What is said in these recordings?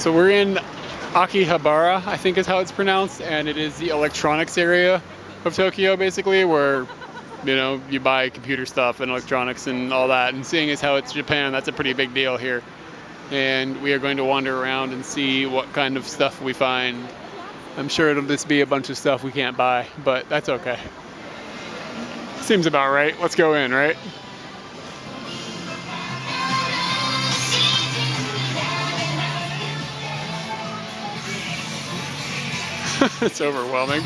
So we're in Akihabara, I think is how it's pronounced, and it is the electronics area of Tokyo, basically, where, you know, you buy computer stuff and electronics and all that. And seeing as how it's Japan, that's a pretty big deal here. And we are going to wander around and see what kind of stuff we find. I'm sure it'll just be a bunch of stuff we can't buy, but that's okay. Seems about right. Let's go in, right? It's overwhelming.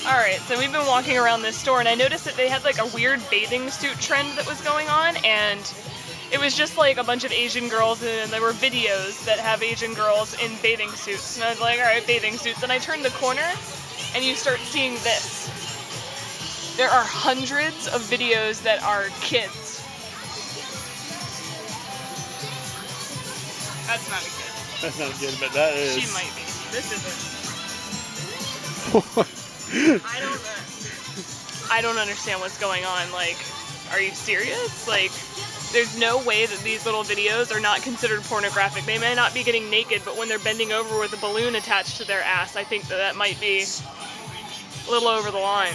Alright, so we've been walking around this store and I noticed that they had like a weird bathing suit trend that was going on, and it was just like a bunch of Asian girls, and there were videos that have Asian girls in bathing suits. And I was like, alright, bathing suits. And I turned the corner and you start seeing this. There are hundreds of videos that are kids. That's not a kid. That's not good, but that is. She might be. This isn't. I don't understand what's going on. Like, are you serious? Like, there's no way that these little videos are not considered pornographic. They may not be getting naked, but when they're bending over with a balloon attached to their ass, I think that that might be a little over the line.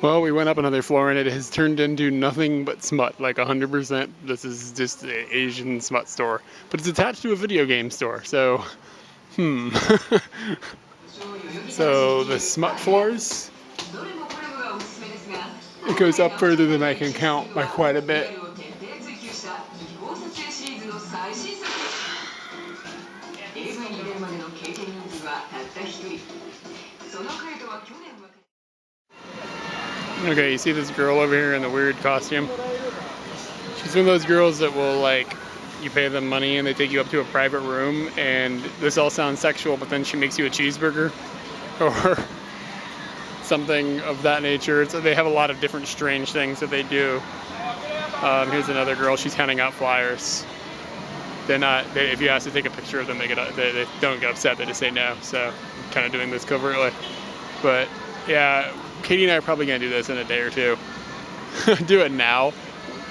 Well, we went up another floor and it has turned into nothing but smut, like 100%. This is just an Asian smut store, but it's attached to a video game store, so, So the smut floors, it goes up further than I can count by quite a bit. Okay, you see this girl over here in the weird costume? She's one of those girls that will, like, you pay them money and they take you up to a private room, and this all sounds sexual, but then she makes you a cheeseburger or something of that nature. So they have a lot of different strange things that they do. Here's another girl, she's handing out flyers. If you ask to take a picture of them, they don't get upset, they just say no. So I'm kind of doing this covertly. But yeah, Katie and I are probably gonna do this in a day or two. Do it now,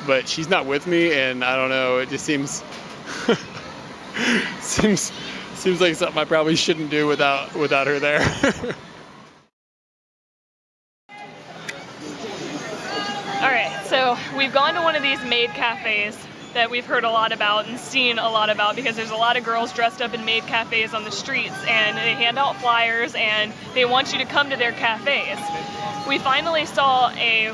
but she's not with me, and I don't know. It just seems seems like something I probably shouldn't do without her there. All right, so we've gone to one of these maid cafes that we've heard a lot about and seen a lot about, because there's a lot of girls dressed up in maid cafes on the streets, and they hand out flyers and they want you to come to their cafes. We finally saw a,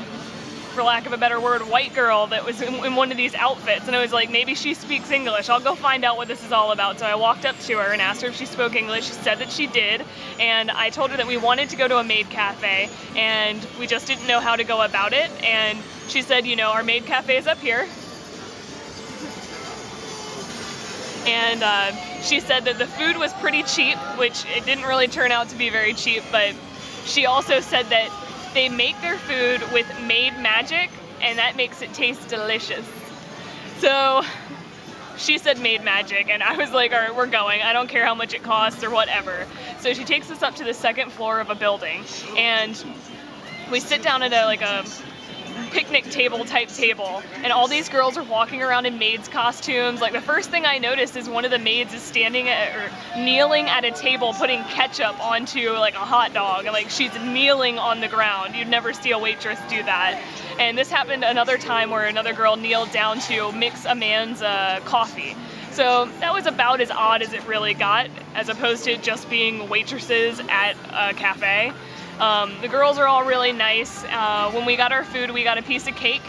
for lack of a better word, white girl that was in one of these outfits, and I was like, maybe she speaks English. I'll go find out what this is all about. So I walked up to her and asked her if she spoke English. She said that she did, and I told her that we wanted to go to a maid cafe and we just didn't know how to go about it. And she said, you know, our maid cafe is up here. And she said that the food was pretty cheap, which it didn't really turn out to be very cheap, but she also said that they make their food with Maid Magic, and that makes it taste delicious. So she said Maid Magic, and I was like, all right, we're going. I don't care how much it costs or whatever. So she takes us up to the second floor of a building, and we sit down at a picnic table type table, and all these girls are walking around in maids costumes. Like, the first thing I noticed is one of the maids is kneeling at a table putting ketchup onto like a hot dog. Like, she's kneeling on the ground. You'd never see a waitress do that. And this happened another time where another girl kneeled down to mix a man's coffee. So that was about as odd as it really got, as opposed to just being waitresses at a cafe. The girls are all really nice. When we got our food, we got a piece of cake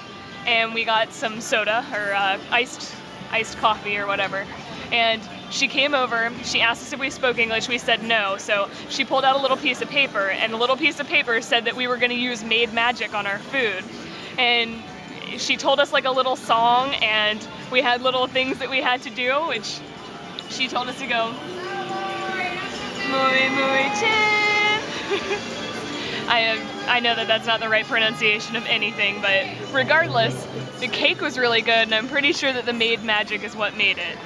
and we got some soda, or iced coffee or whatever. And she came over, she asked us if we spoke English, we said no. So she pulled out a little piece of paper, and the little piece of paper said that we were gonna use Maid Magic on our food. And she told us like a little song, and we had little things that we had to do, which she told us to go, muy, muy chin. I know that that's not the right pronunciation of anything, but regardless, the cake was really good, and I'm pretty sure that the Maid magic is what made it.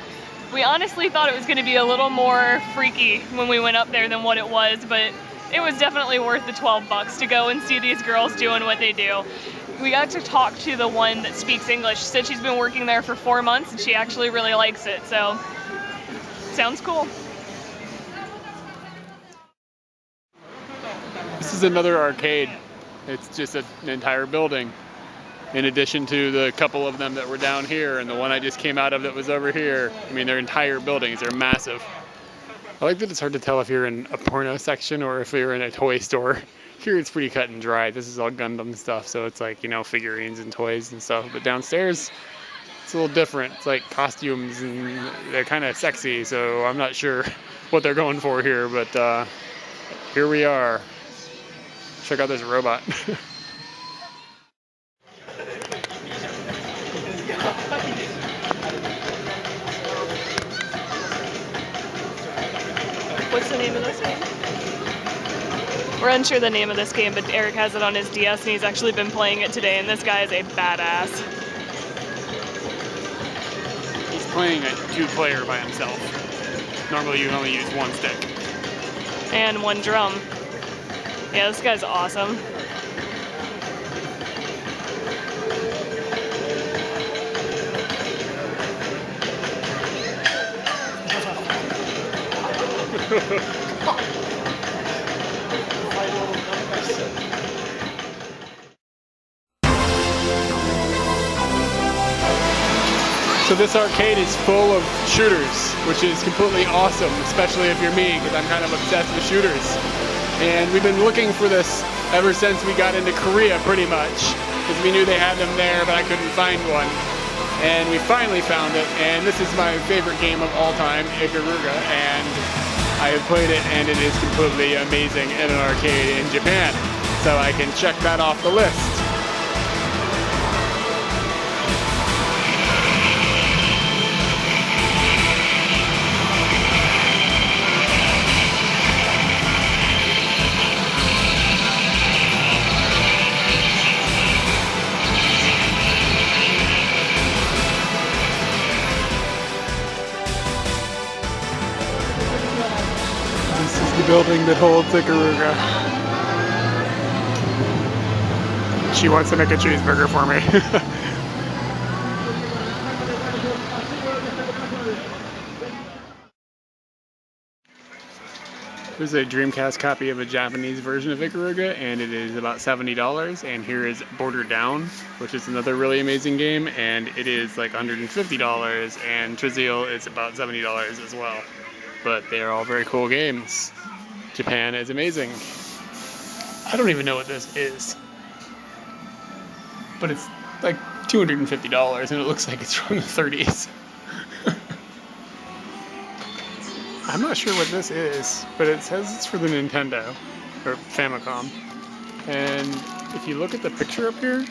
We honestly thought it was going to be a little more freaky when we went up there than what it was, but it was definitely worth the $12 to go and see these girls doing what they do. We got to talk to the one that speaks English. She said she's been working there for 4 months and she actually really likes it, so sounds cool. This is another arcade. It's just an entire building. In addition to the couple of them that were down here and the one I just came out of that was over here. I mean, they're entire buildings. They're massive. I like that it's hard to tell if you're in a porno section or if you're in a toy store. Here it's pretty cut and dry. This is all Gundam stuff, so it's like, you know, figurines and toys and stuff. But downstairs, it's a little different. It's like costumes and they're kind of sexy, so I'm not sure what they're going for here, but here we are. Check out this robot. What's the name of this game? We're unsure the name of this game, but Eric has it on his DS and he's actually been playing it today, and this guy is a badass. He's playing a 2-player by himself. Normally you only use 1 stick. And 1 drum. Yeah, this guy's awesome. So this arcade is full of shooters, which is completely awesome, especially if you're me, because I'm kind of obsessed with shooters. And we've been looking for this ever since we got into Korea, pretty much, because we knew they had them there, but I couldn't find one. And we finally found it, and this is my favorite game of all time, Akihabara, and I have played it, and it is completely amazing in an arcade in Japan. So I can check that off the list. This is the building that holds Akihabara. She wants to make a cheeseburger for me. There's a Dreamcast copy of a Japanese version of Ikaruga, and it is about $70. And here is Border Down, which is another really amazing game, and it is like $150. And Trizil is about $70 as well. But they are all very cool games. Japan is amazing. I don't even know what this is, but it's like $250, and it looks like it's from the 30s. I'm not sure what this is, but it says it's for the Nintendo, or Famicom. And if you look at the picture up here,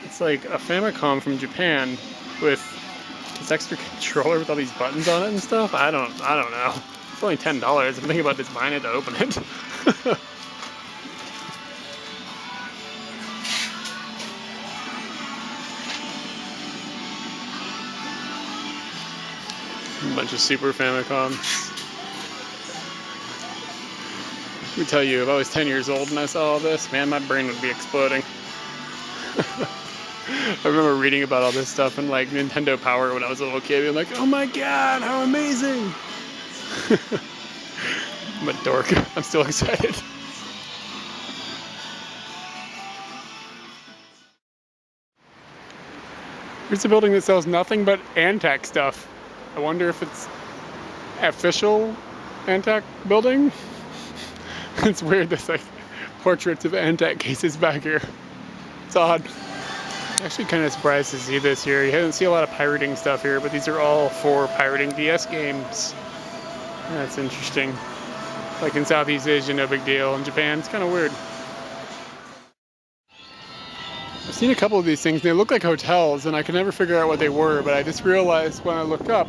it's like a Famicom from Japan with this extra controller with all these buttons on it and stuff. I don't know. It's only $10. I'm thinking about just buying it to open it. A bunch of Super Famicoms. Let me tell you, if I was 10 years old and I saw all this, man, my brain would be exploding. I remember reading about all this stuff and like Nintendo Power when I was a little kid, and like, oh my god, how amazing! I'm a dork. I'm still excited. Here's a building that sells nothing but Antec stuff. I wonder if it's official Antec building. It's weird, there's like portraits of Antec cases back here. It's odd. I'm actually kind of surprised to see this here. You haven't seen a lot of pirating stuff here, but these are all for pirating DS games. That's interesting. Like in Southeast Asia, no big deal. In Japan, it's kind of weird. I've seen a couple of these things, and they look like hotels, and I could never figure out what they were, but I just realized when I looked up,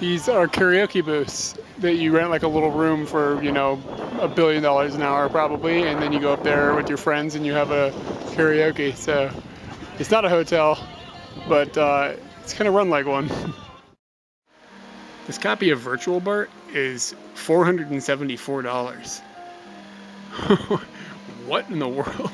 these are karaoke booths that you rent like a little room for, you know, $1 billion an hour probably, and then you go up there with your friends and you have a karaoke. So it's not a hotel, but it's kind of run like one. This copy of Virtual Bart is $474. What in the world?